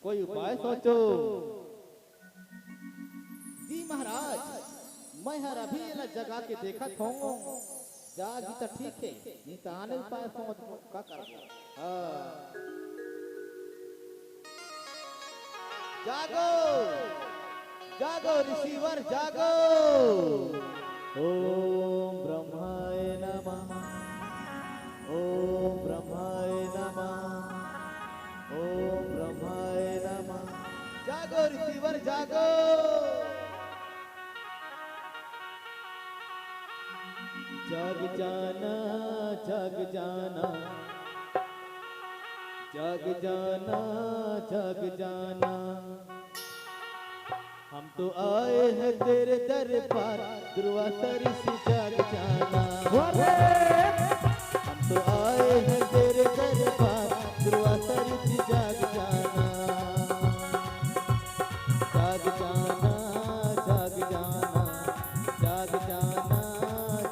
कोई उपाय सोचो। जी महाराज, मैं हर अभी ये जगा के देखा था, जागी तो ठीक है, नहीं तो आने उपाय सोच का कर। जागो जागो ऋषिवर जागो। ओम ब्रह्माय नमः, ओम ब्रह्माय नमः, ओम ब्रह्माय नमः। जागो ऋषिवर जागो। जग जाना जग जाना, जग जाना जग जाना, हम तो आए हैं तेरे दरबार, दुर्वासा ऋषि जग जाना। हम तो आए हैं तेरे दरबार, दुर्वासा ऋषि जग जाना। जग जाना जग जाना, जग जाना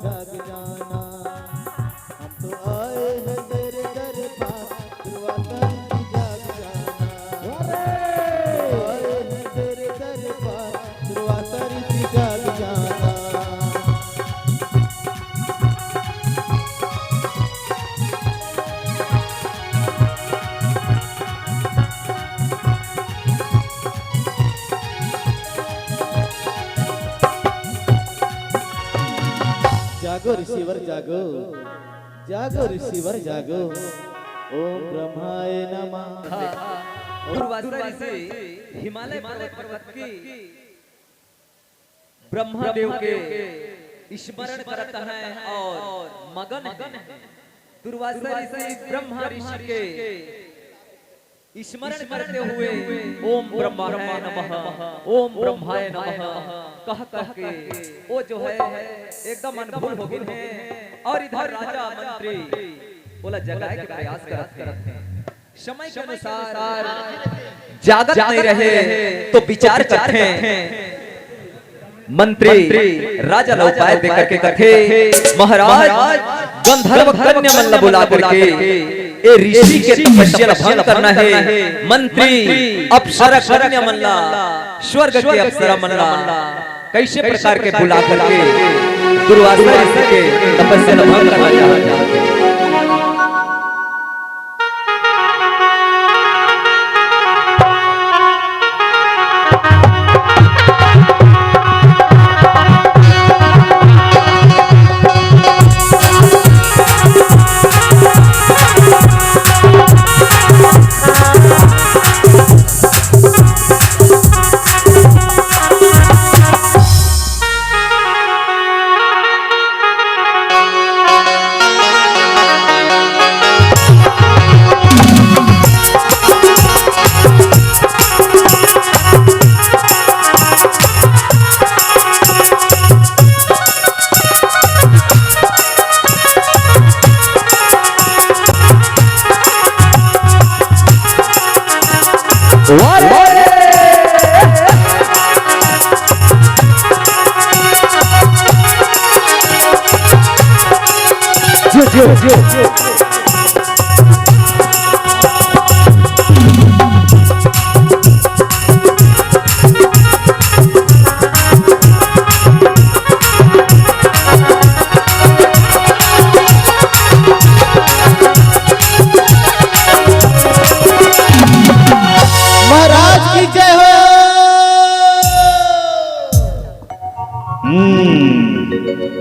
जग जाना, हम तो आए हैं तेरे दरबार, दुर्वासा ऋषि जग जाना। आए हैं तेरे दरबार, दुर्वासा ऋषि जग जाना। जागो ऋषिवर जागो, जागो ऋषिवर जागो। ओम ब्रह्माय नमः। दुर्वासा ऋषि हिमालय पर्वत की ब्रह्मदेव के स्मरण करता है और मगन है। दुर्वासा ऋषि ब्रह्मा ऋषि के स्मरण करते हुए ओम ब्रह्माय नमः, ओम ब्रह्माय नमः कह के वो जो है एकदम अनभूल हो गए हैं। और इधर राजा मंत्री बोला जगाए के प्रयास करते हैं। समय के अनुसार जागत नहीं रहे तो विचार करते हैं। मंत्री राजा ने उपाय देकर के कथे, महाराज गंधर्व कन्या मल्ल बुला करके ए ऋषि के तपस्या भंग करना है। मंत्री अप्सरा कन्या मल्ला, स्वर्ग के अप्सरा मल्ला कैसे प्रकार के बुला करके दुर्वासा ऋषि के तपस्या भंग करना चाहते हैं।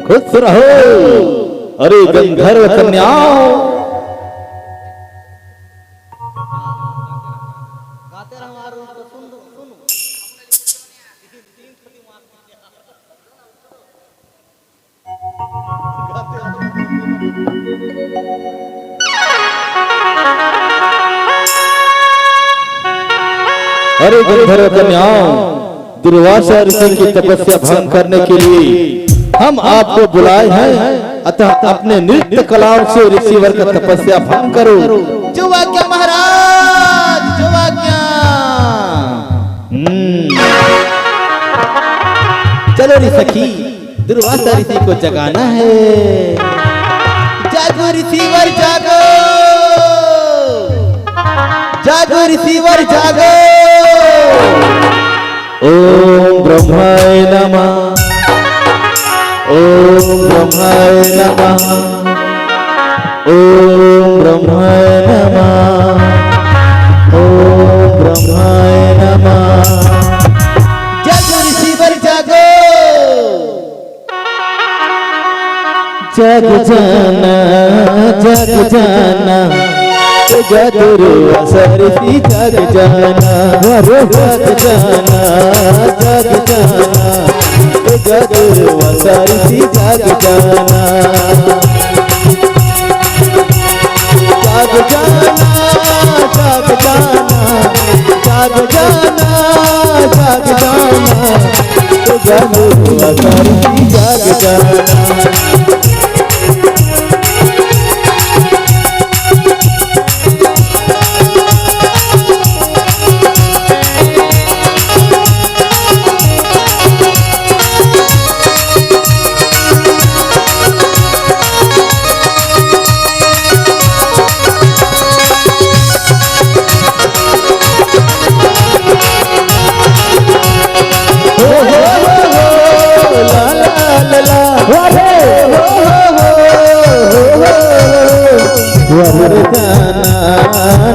खुश रहो अरे गंधर्व कन्याओं। गाते रहो मारो तो सुन सुनो। अरे गंधर्व कन्याओं, दुर्वासा ऋषि की तपस्या भंग करने के लिए हम आपको बुलाए हैं, अतः अपने नृत्य कलाओं से ऋषिवर का तपस्या भंग करो। जो आज्ञा महाराज, जो आज्ञा। चलो रे सखी, दुर्वासा ऋषि को जगाना है। जागो ऋषिवर जागो, जागो ऋषिवर जागो। ओम ब्रह्माय नमः, ओम ब्रह्माय नमः, ओम ब्रह्माय नमः, ओम ब्रह्माय नमः। जागो ऋषिवर जागो, जग जाना जग जाना, जगदुरु सरसी जग जाना, जग जाना जग जाना, जगदुरु सरसी जग जाना, जग जाना जग जाना, जग जाना जग जाना, जगदुरु सरसी जग जाना।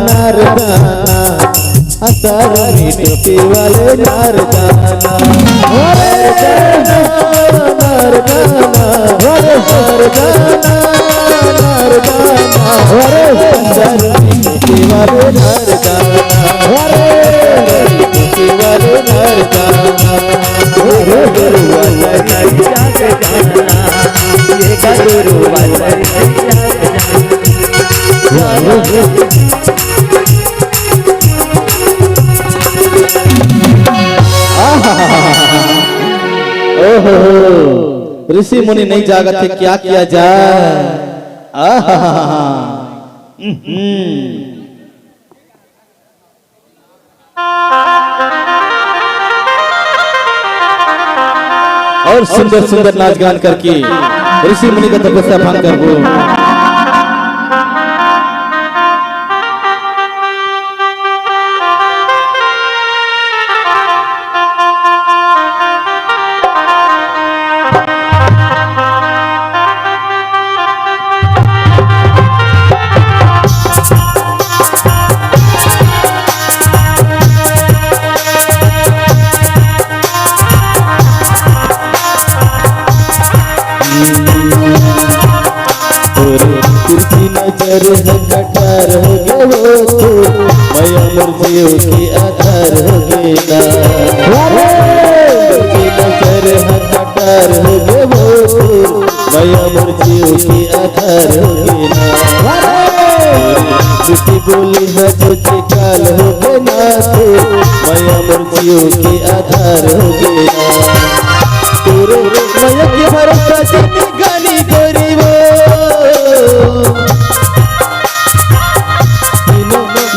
नारदाना असर मीठ पीवाले नारदाना, नारदाना नारदाना नारदाना नारदाना, असर मीठ पीवाले नारदाना, पीवाले नारदाना, गुरु वाला जाग जाना, ये गुरु वाला जाग ओहो ऋषि मुनि नहीं जागत थे, क्या किया जाए। और सुंदर सुंदर नाच गान करके ऋषि मुनि का तपस्या भंग कर वो नजर है कटार हो गए वो तो माया मुर्जियों की आधार हो गए ना, नजर है कटार हो गए वो तो माया मुर्जियों की आधार हो गए ना, झूठी बोली है जो काल हो गए ना, तो माया मुर्जियों की आधार हो गए ना, तेरे माया की भरोसा जितनी गाली गोरी वो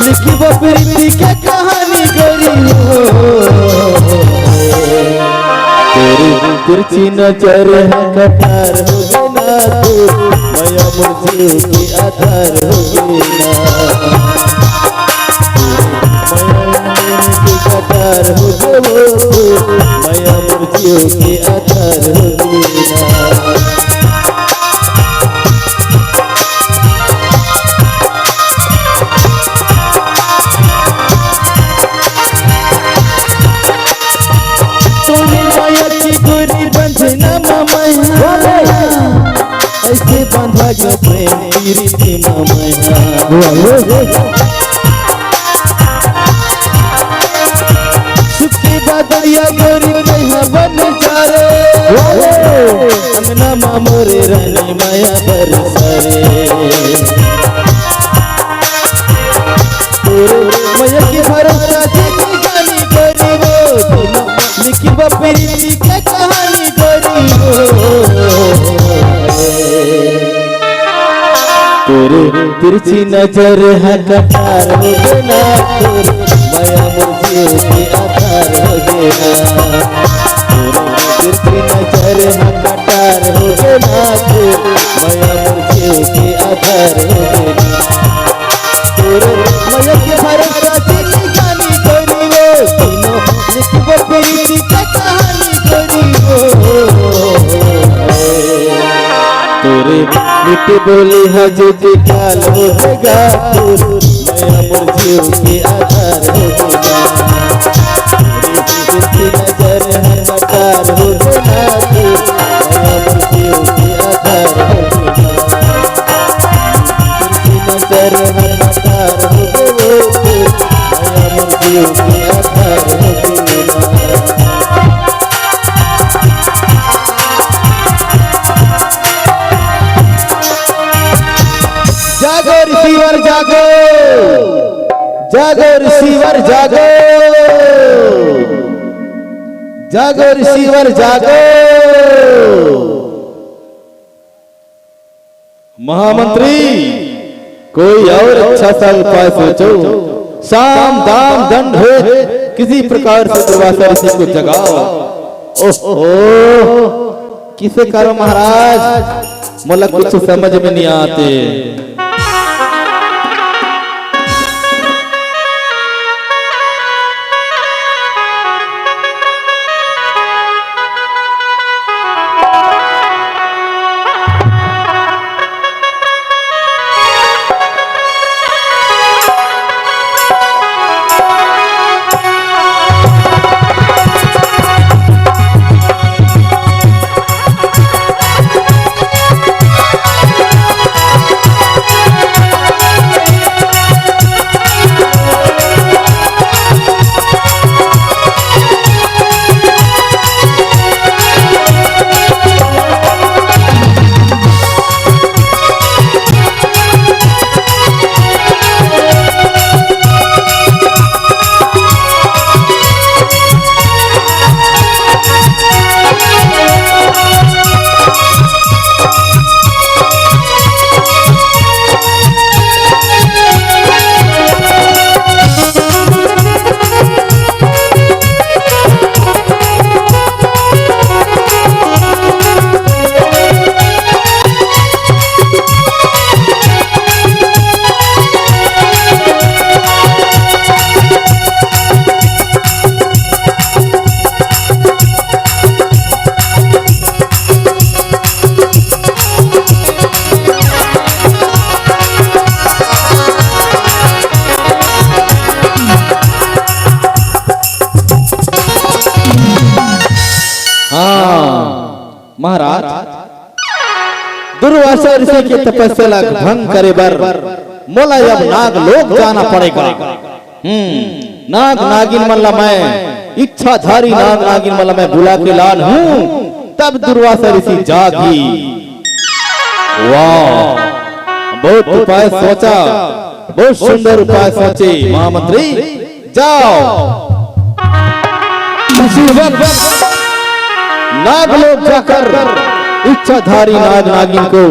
लिखी वो प्रीति क्या कहानी गोरी हो, तेरी तिरछी नजर है कटार हो गई ना, तो माया मुर्जियों की आधार हो गई ना, माया की कटार हो गई वो, माया मुर्जियों की आधार हो गई ना। ऐसे बांधा गया प्रेम तेरी सीमा मैना, सुख की बादरिया गोरी कहाँ बन जारे, अंगना मामोरे रानी माया बरसारे, माया की भरोसा जितनी गानी गोरी वो, लिखी बपरी क्या कहानी गोरी वो, तेरे तिरछी नजर है कटार हो गए ना, माया मुर्जियों की आधार हो गए ना, तिरछी नजर है कटार हो गए ना, माया मुर्जियों की आधार हो गए ना, माया की भरोसा जितनी गानी गोरी वो, तीनों लिखी वो मिट्टी बोली हजे के काल होगा मैं अमर जीव के आधार होगा नजर है मकार होगा मैं अमर जीव के आधार होगा नजर है मकार होगा मैं अमर जीव के आधार होगा। जागो रिसीवर जागो, जागो रिसीवर जागो, जागो रिसीवर जागो। महामंत्री कोई और अच्छा सा उपाय सोचो, साम दाम दंड हो किसी प्रकार से दुर्वासा ऋषि को जगाओ। ओहो किसे करो महाराज, मोला कुछ समझ में नहीं आते। महाराज दुर्वासा ऋषि की तपस्या भंग करे बर मोला अब नाग लोक जाना पड़ेगा। नाग नागिन मल्ला मैं इच्छाधारी नाग नागिन मल्ला मैं बुला के लाल हूँ। तब दुर्वासा ऋषि जागी। वाह बहुत उपाय सोचा, बहुत सुंदर उपाय सोचे महामंत्री। जाओ नाग लोग जाकर इच्छाधारी नाग नागिन को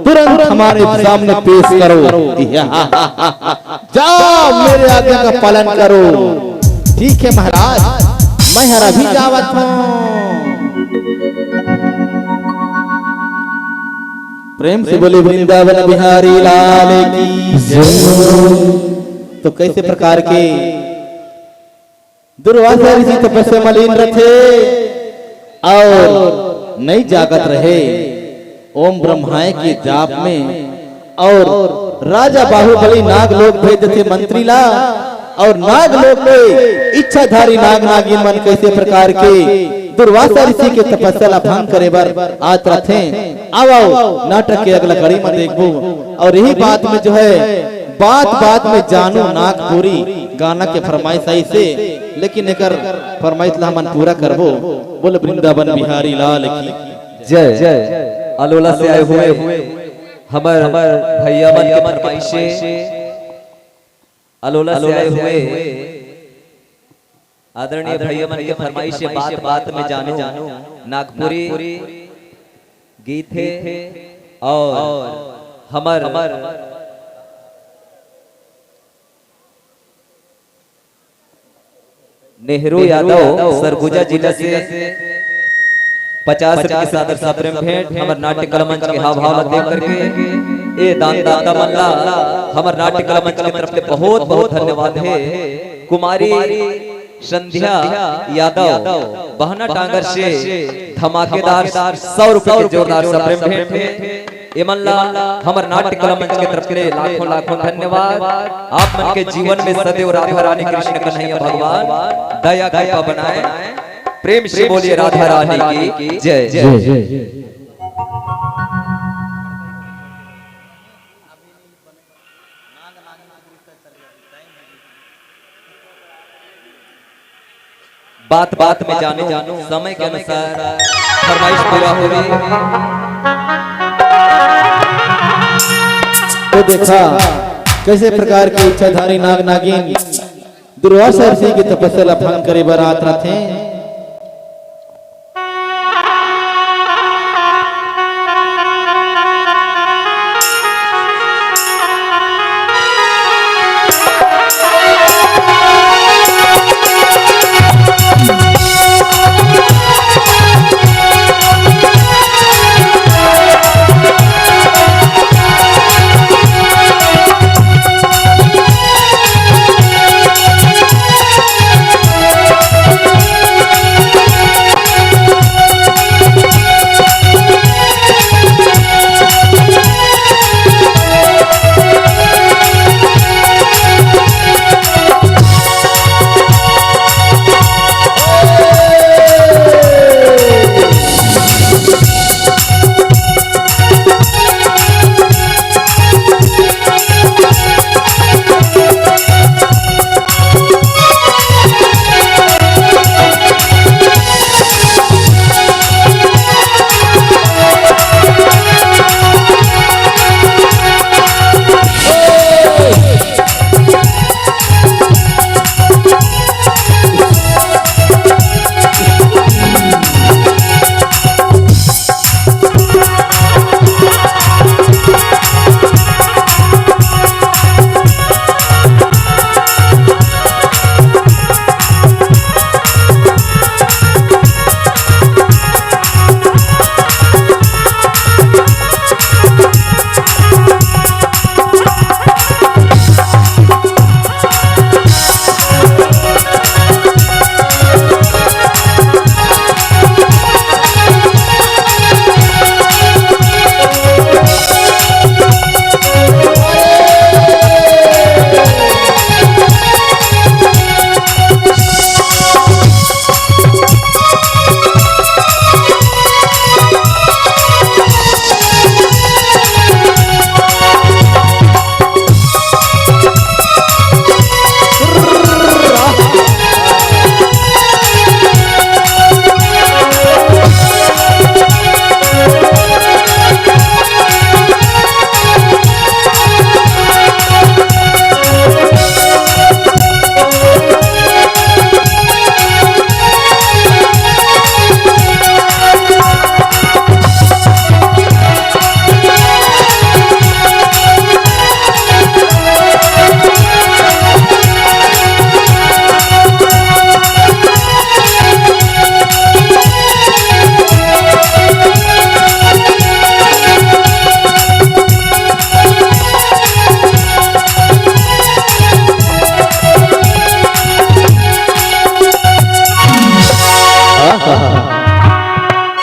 तुरंत हमारे सामने पेश करो। जाओ मेरे आज्ञा का पालन करो। ठीक है महाराज, मैं हरा भी जावत हूँ। प्रेम से बोले वृंदावन बिहारी लाल की जय। तो कैसे प्रकार के दुर्वासा ऋषि तपस्या मलिन रथे और नहीं जागत रहे ओम ब्रह्माय के जाप में। और राजा बाहुबली नाग लोग भेज थे मंत्री ला, और नाग लोग में इच्छाधारी नाग नागिन मन कैसे प्रकार के दुर्वासा ऋषि के तपस्या ला भंग करे बर आत रथे। आओ नाटक के अगला कड़ी में देखो। और यही बात में जो है बात बात में जानू नागपुरी गाना के फरमाइश आई से, लेकिन एकर फरमाइश ला मन पूरा करबो। बोल वृंदावन बिहारी लाल की जय। जय अलोला से आए हुए हमर भैया मन के फरमाइशे, अलोला से आए हुए आदरणीय भैया मन के फरमाइशे बात बात में जानू नागपुरी गीत है। और हमर नेहरू यादव सरगुजा जिला से 50 के सादर सादर में भेंट। हमर नाट्य कला मंच के हाव भाव देख करके ए दान दाता मल्ला हमर नाट्य कला मंच की तरफ से बहुत बहुत धन्यवाद है। कुमारी संध्या यादव बहना टांगर से धमाकेदार 100 रुपए के जोरदार सा प्रेम भेंट है। एमल्ला हमर नाट्य कला मंच के तरफ से लाखों लाखों धन्यवाद। आप मन के जीवन में सदैव राधा रानी कृष्ण कन्हैया भगवान दया कृपा बनाए। प्रेम से बोलिए राधा रानी की जय जय। बात बात में जानो समय के अनुसार फरमाइश पूरा हो गई। तो देखा कैसे प्रकार की इच्छाधारी नाग नागिन दुर्वासा ऋषि की तपस्या भंग करे बारात रथे।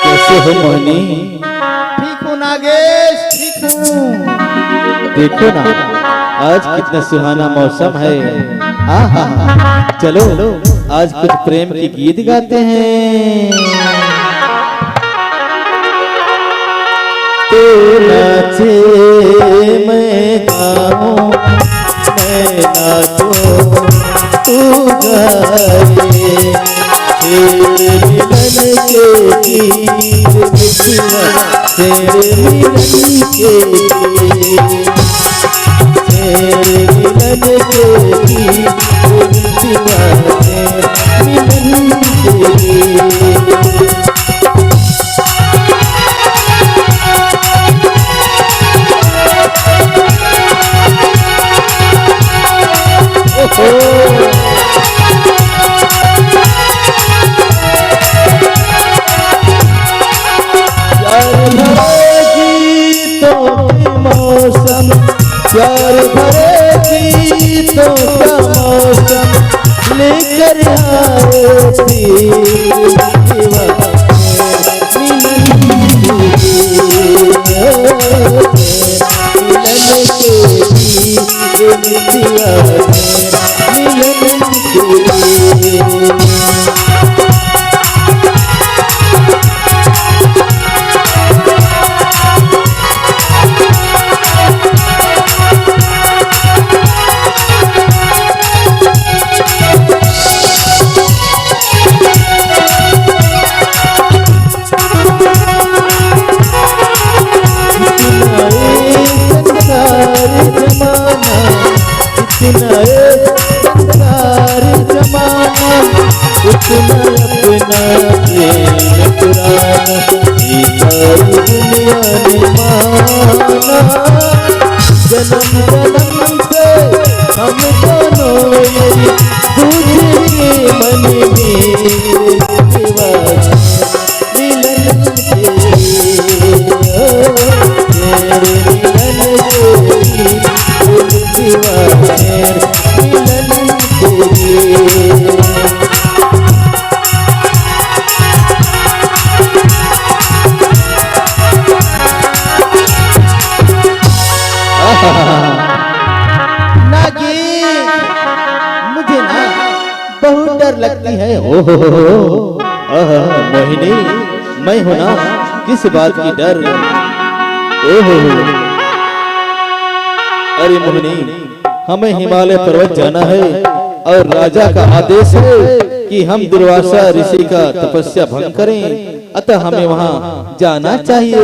कैसे हो मोहिनी? ठीक हूँ नागेश, ठीक हूँ। देखो ना आज कितना सुहाना मौसम है। आहा, चलो आज कुछ प्रेम के गीत गाते हैं। तू नाचे मैं गाऊं, मैं नाचूं तू गाए। तेरे मिलन के गीत मिठुआ, तेरे मिलन के गीत, तेरे मिलन के गीत मिठुआ, तेरे मिलन के गीत। प्यार भरे गीतों का मौसम लेकर आए थी मिलन की अपना प्रेम पुराना ये सारी दुनिया ने माना। जन्म जन्म से हम दोनों यही दूसरे के मन में दीवाना मिलन के तेरे मिलन के दीवाना मिलन के। मुझे ना बहुत डर लगती है। ओहो मोहिनी, मैं हूं ना, किस बात की डर? ओहो अरे मोहिनी, हमें हिमालय पर्वत जाना है और राजा का आदेश है कि हम दुर्वासा ऋषि का तपस्या भंग करें, अतः हमें वहां जाना चाहिए।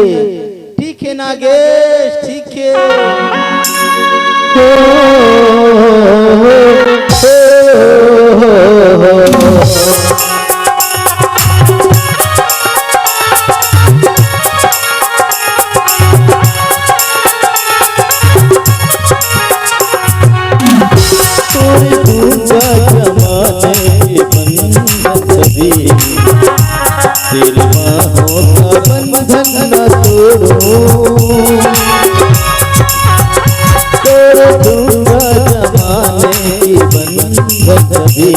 ठीक है नागेश, ठीक है। तेरी बाहों का बंधन न तोड़ो, तोड़ दूंगा जमाने की बंधन भी।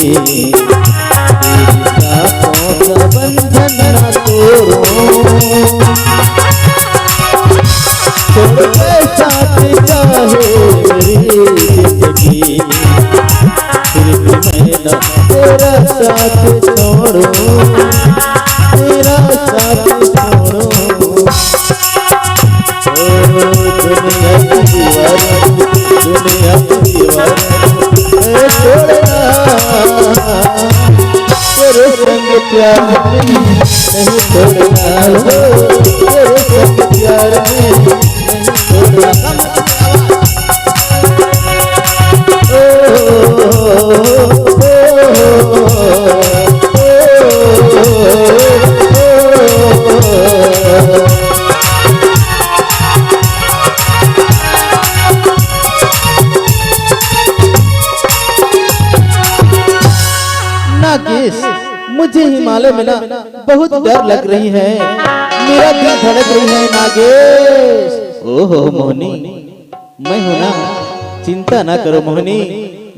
तेरी बाहों का बंधन न तोड़ो, छोड़ साथ चाहे मेरी जिंदगी, फिर भी मैं न तेरा साथ छोड़ो, तेरा साथ छोड़ो। दुनिया की दीवार, दुनिया की दीवार छोड़ना, तेरे संग प्यार में नहीं छोड़ना, तेरे संग प्यार में नहीं छोड़ना। नागेश, मुझे हिमालय में ना बहुत डर लग रही है, मेरा दिल धड़क रही है नागेश। ओहो मोहिनी, मैं हूं ना, चिंता ना करो मोहिनी,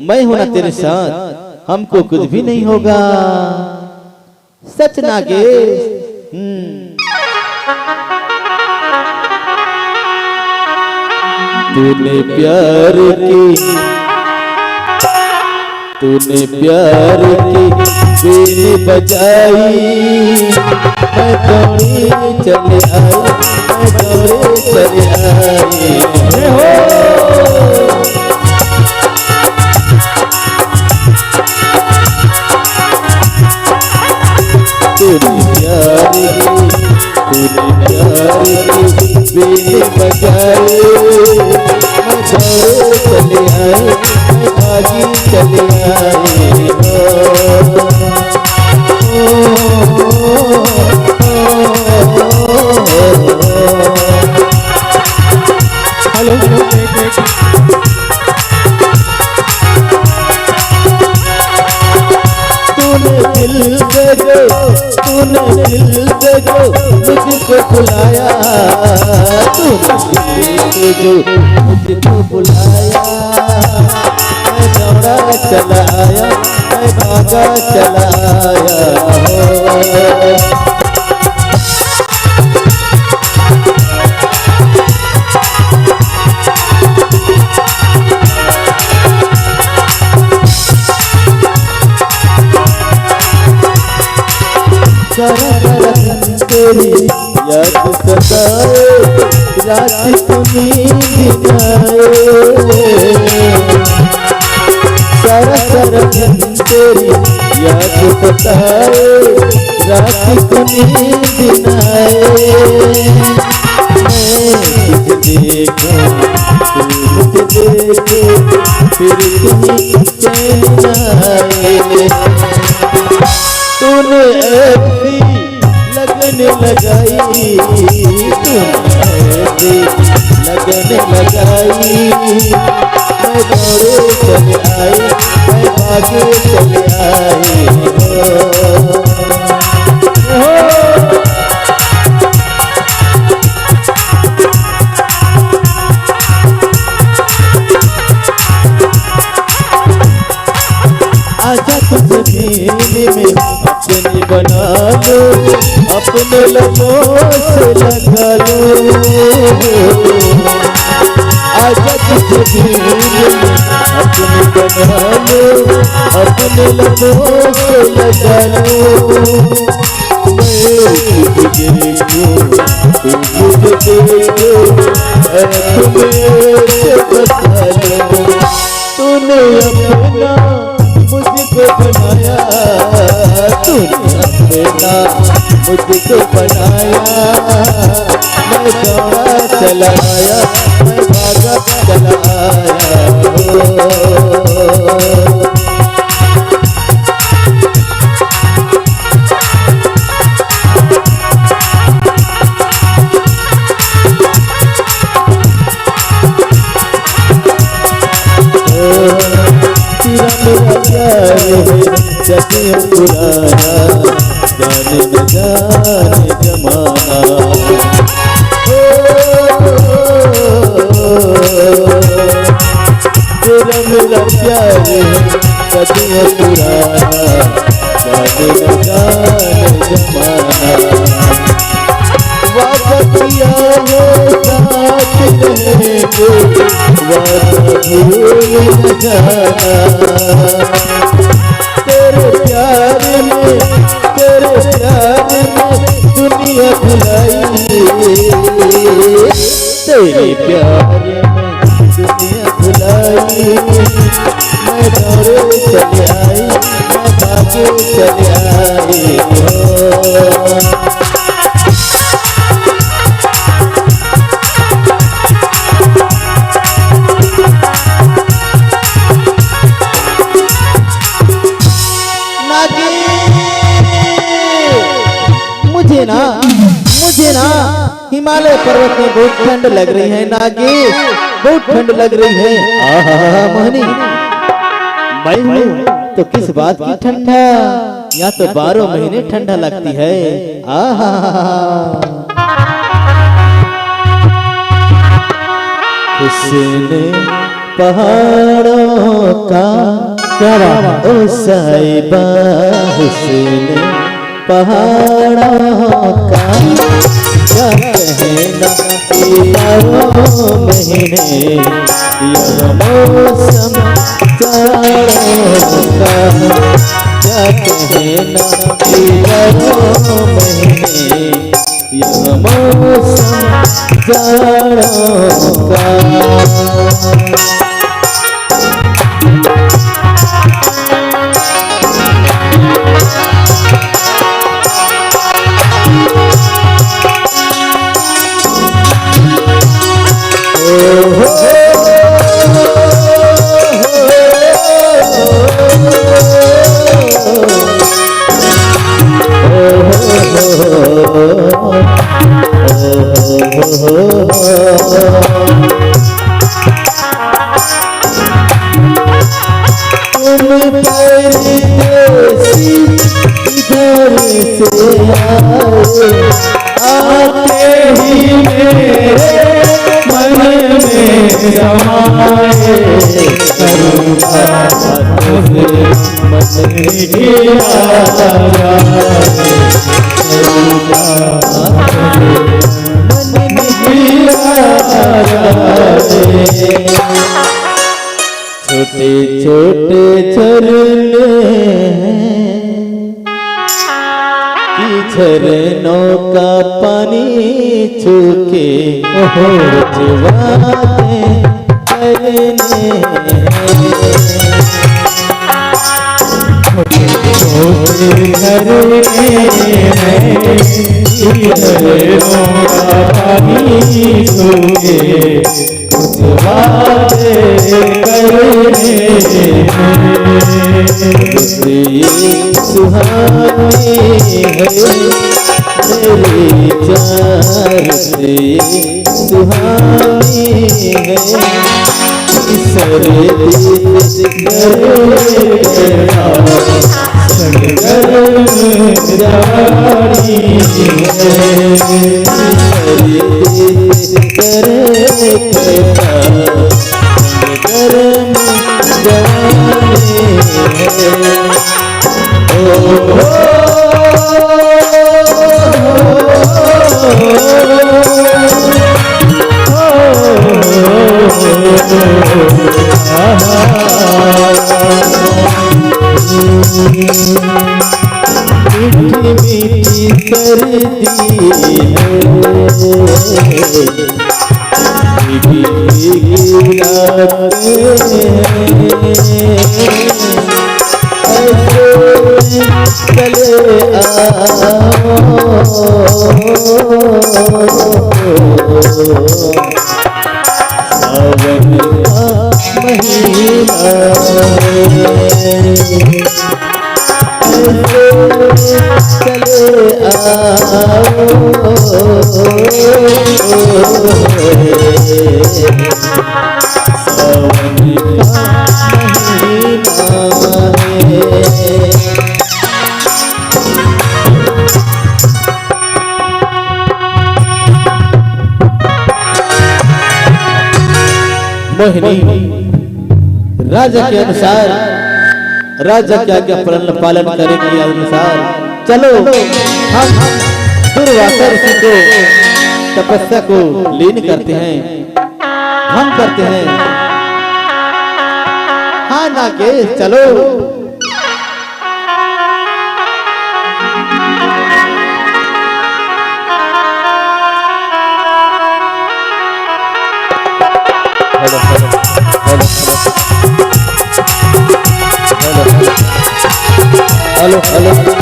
मैं हूं ना तेरे साथ, हमको कुछ भी नहीं होगा। सच नागेश। तूने प्यार की, तूने प्यार की बीनी बजाई, मैं दौड़ी चले आई, मैं दौड़ी चले आई। तूने प्यार की बीनी बजाई, मैं दौड़ी चले आई, मैं भागी चले आई। तूने दिल दे दो, तूने दिल दे दो, मुझको बुलाया, तूने दिल दे दो, मुझको बुलाया। मैं दौड़ा चला आया, मैं भागा चला आया। सारा दिन तेरी याद सताए, रात को नींद न आए। सारा दिन तेरी याद सताए, रात को नींद न आए। मैं तुझे देखूं तू मुझे देखे, फिर कहीं चैन न आए। तूने ऐसी लगन लगाई, तूने ऐसी लगन लगाई, मैं दौड़े चले आई, मैं भागे चले आई। आजा तुझे दिल में अपनी बना लो, अपने लबों से लगा लो। आजा तुझे दिल में अपनी बना लो, अपने लबों से लगा लो। मैं तुझे देखूं तू मुझे देखे, तुम्हें से बता लो। तूने अपना मुझको बनाया, तूने अपना मुझको बनाया। मैं दौड़ा चला आया, मैं भागा चला आया। जब पुराना जाने न जाने जमाना, तेरा मेरा प्यार है सदियों पुराना, जाने न जाने जमाना। वादा किया है साथ रहेंगे, वादा भूल न जाना। तेरे प्यार में दुनिया भुलाई, तेरे प्यार में दुनिया भुलाई। मैं दौड़े चले आई, मैं भागे चले आई। मुझे ना हिमालय पर्वत में बहुत ठंड लग रही है नागेश, बहुत ठंड लग रही है। आहा मोहनी, मैं हूँ तो किस बात की ठंडा, यहाँ तो 12 महीने ठंडा लगती है। आहा हुस्न पहाड़ों का क्या बात, ओ साहिबा हुस्न पहाड़ों का क्या कहना, 12 महीने यह मौसम जाड़ों का क्या कहना, 12 महीने यह मौसम जाड़ों का। आते ही मेरे मन में समाए, करूँगा तुझे मन छोटे छोटे झरने की झरनों का पानी छूके जवान करने सुहानी है मेरी जान से सुहानी है मीठी सर्दी चले सावन का महीना चले सावन का महीना मोहिनी राजा के अनुसार राजा की आज्ञा पालन करने के अनुसार चलो हम दुर्वासा ऋषि को तपस्या को लीन करते हैं, हम करते हैं। हाँ नागेश चलो। हेलो हेलो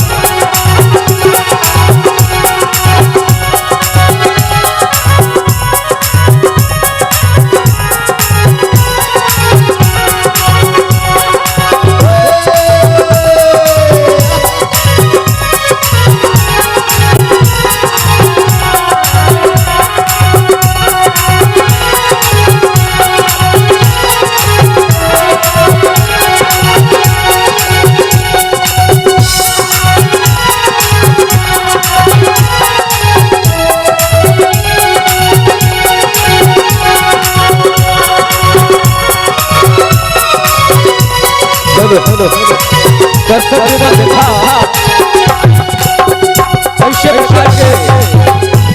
ऐसे प्रकार के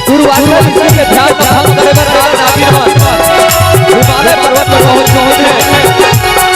दुर्वासा ऋषि के ध्यान का भंग करेगा नाभिमान हिमालय पर्वत पर पहुंचे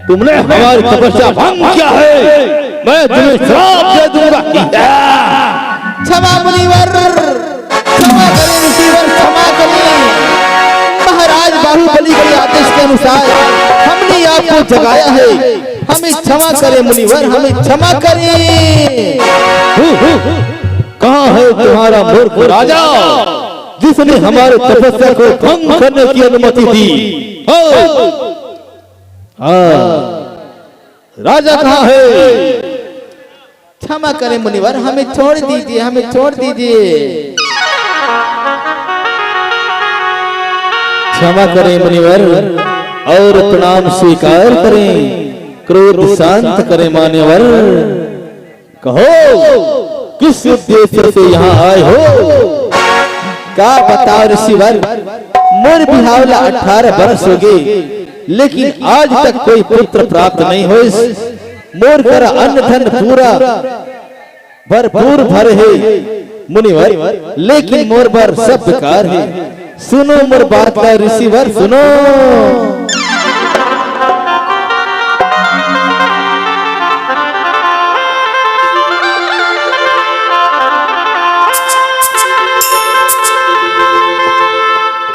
तुमने हमारी तपस्या भंग किया है, मैं तुम्हें श्राप दे दूंगा। क्षमा मुनिवर, क्षमा करें ऋषिवर, क्षमा करें। महाराज बाहुबली के आदेश के अनुसार हमने आपको जगाया है, हमें क्षमा करें मुनिवर, हमें क्षमा करें। कहाँ है तुम्हारा मूर्ख राजा जिसने हमारे तपस्या को भंग करने की अनुमति दी? राजा कहाँ है? क्षमा करें मुनिवर, हमें छोड़ दीजिए, हमें छोड़ दीजिए। क्षमा करें मुनिवर और प्रणाम स्वीकार करें, क्रोध शांत करें मान्यवर। कहो किस उद्देश्य से यहाँ आए हो? क्या बताओ ऋषिवर, मोर बिहावला 18 वर्ष हो गए, लेकिन आज तक कोई पुत्र प्राप्त नहीं हो। मोर कर अन्न धन पूरा भरपूर भर है मुनिवर, लेकिन मोर बर सब बेकार है। सुनो मोर बात का ऋषिवर, सुनो।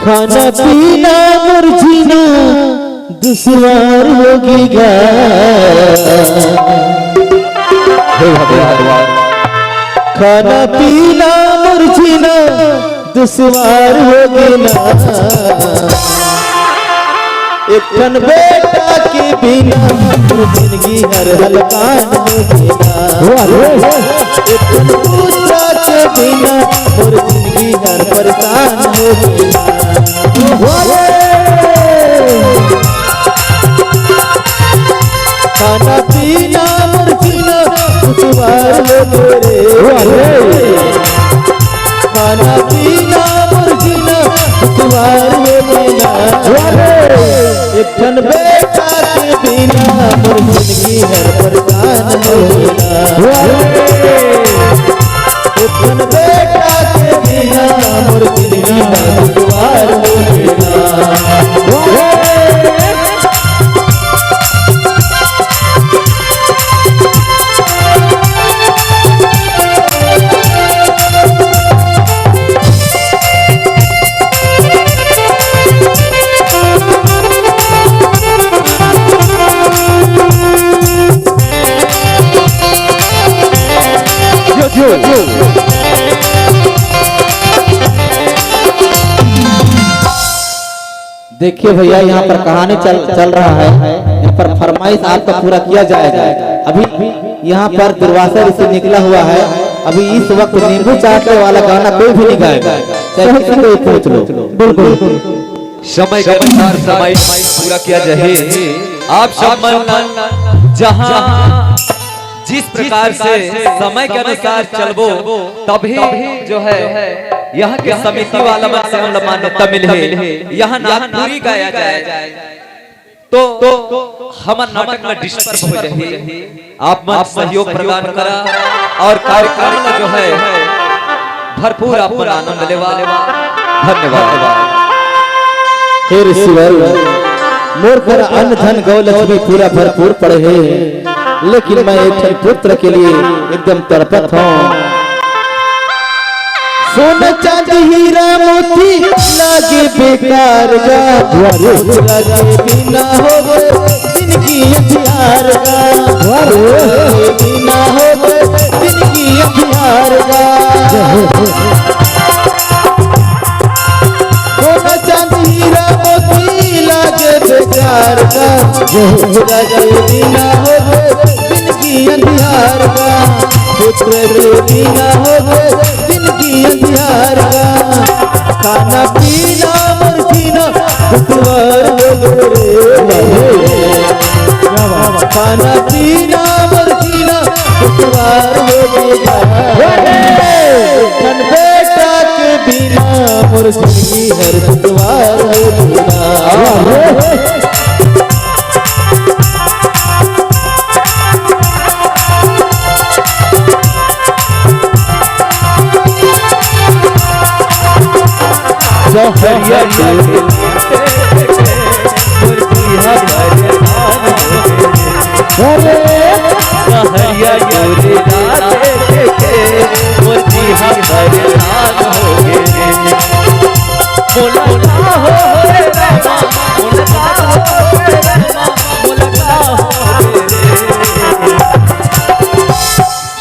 खाना पीना मोर जीना दुश्वार होगीगा। खाना पीना मोर जीना दुश्वार होगीना। एक ठन बेटा के बिना जिंदगी हर हलकान होगीना। एक ठन पुत्र के बिना मोर जिंदगी हर परेशान होगीना। खाना पीना मोर जीना दुश्वार होगे। खाना पीना मोर जीना दुश्वार होगे। एक ठन बेटा के बिना मोर जिंदगी हर परेशान होगा। एक ठन बेटा के बिना मोर जिंदगी हर दुश्वार होगा। देखिए भैया, यहाँ पर कहानी चल रहा है, यहाँ पर फरमाइश आपका पूरा किया जाएगा। अभी यहाँ पर दुर्वासा ऋषि निकला हुआ है, अभी इस वक्त नींबू चाटने वाला गाना कोई भी नहीं गाएगा, चाहे किसी को पूछ लो। बिल्कुल समय के अनुसार समय पूरा किया जाए। आप सब जहाँ जिस प्रकार से समय के अनुसार चलबो, तभी जो है यहाँ के समिति वाला मन से हम मान्यता मिले यहाँ नागपुरी गाया जाए तो हमार नाटक में डिस्टर्ब हो जाए। आप मन सहयोग प्रदान करा और कार्यक्रम में जो है भरपूर आप आनंद लेवा। धन्यवाद। हे ऋषिवर मोर कर अन्न धन गौलक्ष्मी पूरा भरपूर पड़े है, लेकिन मैं एक पुत्र के लिए एकदम तड़पत हूँ। सोना चांदी हीरा मोती लागे बेकार गा, लागे बिना हो गए जिनकी हथियार गा, बिना हो गए जिनकी हथियार गा। सोना चांदी हीरा मोती लागे बेकार गा, लागे बिना हो गए जिनकी हथियार गा। पुत्र के बिना हो गए जिनकी हथियार का, खाना पीना मरजीना दुश्वार हो गए, खाना पीना मरजीना दुश्वार हो गए। बेटा के बिना मोर जिंदगी हर दुश्वार हो गया। सहरिया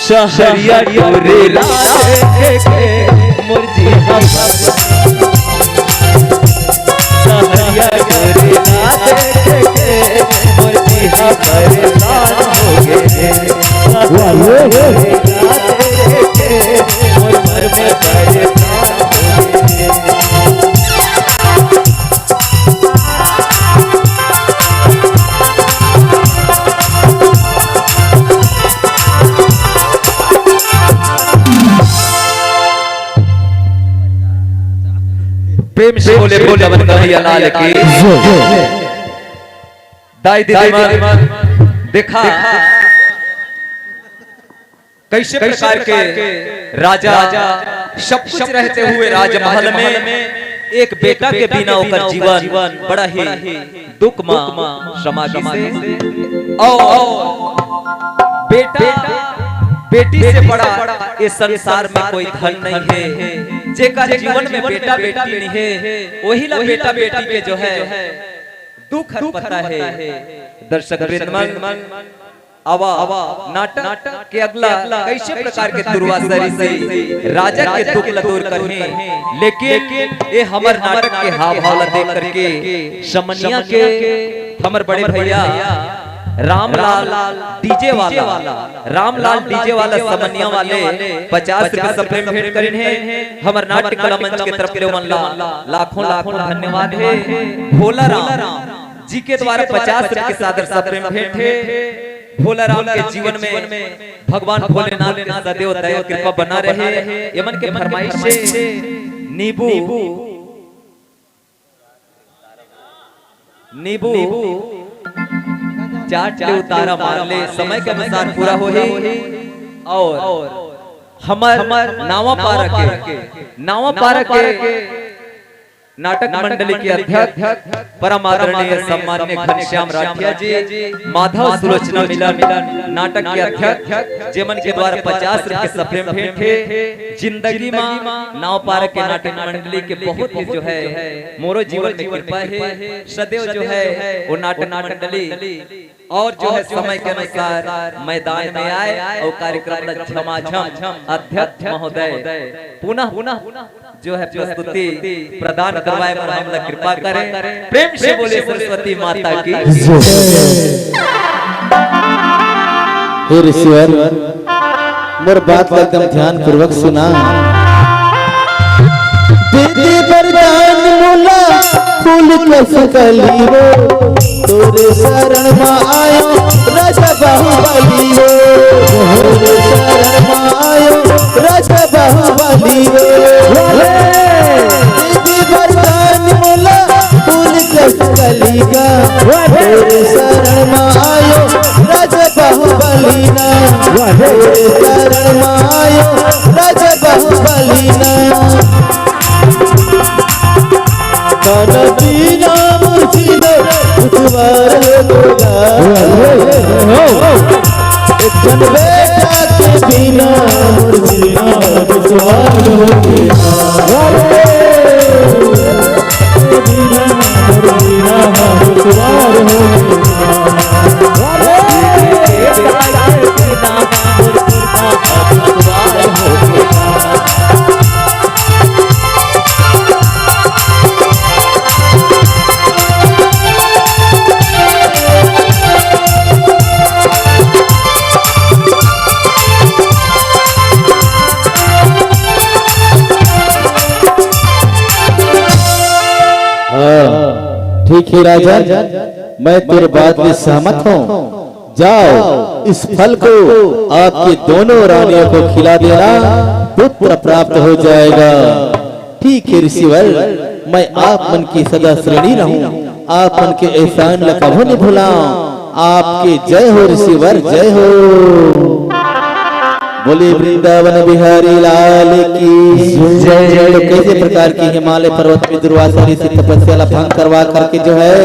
शहरिया रे मुर्जी सहरिया रे मुर्जी परेशान हो गए, मोर घर में परेशान हो गए। प्रेम से बोले बोले कन्हैया लाल की। दाई दीदी देखा कैसे प्रकार के राजा सब कुछ रहते हुए राजमहल में एक बेटा के बिना होकर जीवन बड़ा ही दुख में समाधि से और बेटा बेटी से बड़ा इस संसार में कोई धन नहीं है। जेकर जीवन में बेटा बेटी नहीं है वही ला बेटा बेटी के जो है दुख हर पता है। दर्शक वृंद आवा नाटक के अगला कैसे प्रकार के दुर्वासा से राजा के दुख ला दूर करने, लेकिन ये हमार नाटक के हाव भाव देख करके समनिया के हमार बड़े भैया रामलाल डीजे वाला रामलाल डीजे वाला समनिया वाले 50 रुपए सप्रे में भेंट करें हैं। हमार नाट्य कला मंच के तरफ ले मन लाखों लाखों धन्यवाद है। भोला राम जी के द्वारा 50 रुपए के सादर सप्रे में भेंट है। भोला राम के जीवन में भगवान भोलेनाथ ने सदैव दया कृपा बना रहे। यमन के फरमाइश से नींबू चाट ले उतारा मार ले, समय के अनुसार पूरा हो ही। और हमार नावा पारा के नाटक मंडली के अध्यक्ष परम आदरणीय सम्माननीय घनश्याम राठिया जी, माधव सुलोचना मिलन नाटक के अध्यक्ष जेमन के द्वारा 50 रुपए सप्रे में भेंट है। जिंदगी में नाव पार के नाटक मंडली के बहुत ही जो है मोरो जीवन में कृपा है। सदैव जो है वो नाटक मंडली और जो है समय के अनुसार मैदान में आए और कार्यक्रम झमाझम अध्यक्ष महोदय पुनः जो है प्रस्तुति प्रदान करवाए पर हमला कृपा करें। प्रेम से बोले सरस्वती माता की। हे ऋषिवर मोर बात एकदम ध्यान पूर्वक सुना। दीदी वरदान मोला फूल के सकली हो, तोरे शरण में आयो राजा बाहुबली हो, तोरे शरण में आयो राजा बाहुबली हो। शरमायो राजा बाहुबलीना तन बिना मुझे उतवार होगा एक जन बेटा के बिना मुझे उतवार ठीक है राजा, मैं तेरे बात में सहमत हूँ। जाओ इस फल को आपकी दोनों रानियों को खिला देना, पुत्र प्राप्त हो जाएगा। ठीक है ऋषिवर, मैं आप मन की सदा श्रेणी रहूं, आप मन के एहसान न कभी नहीं भुलाऊं। आपके जय हो ऋषिवर, जय हो। बोले वृंदावन बिहारी लाल की जय। कैसे प्रकार की हिमालय पर्वत में दुर्वासा ऋषि तपस्या भंग करवा करके जो है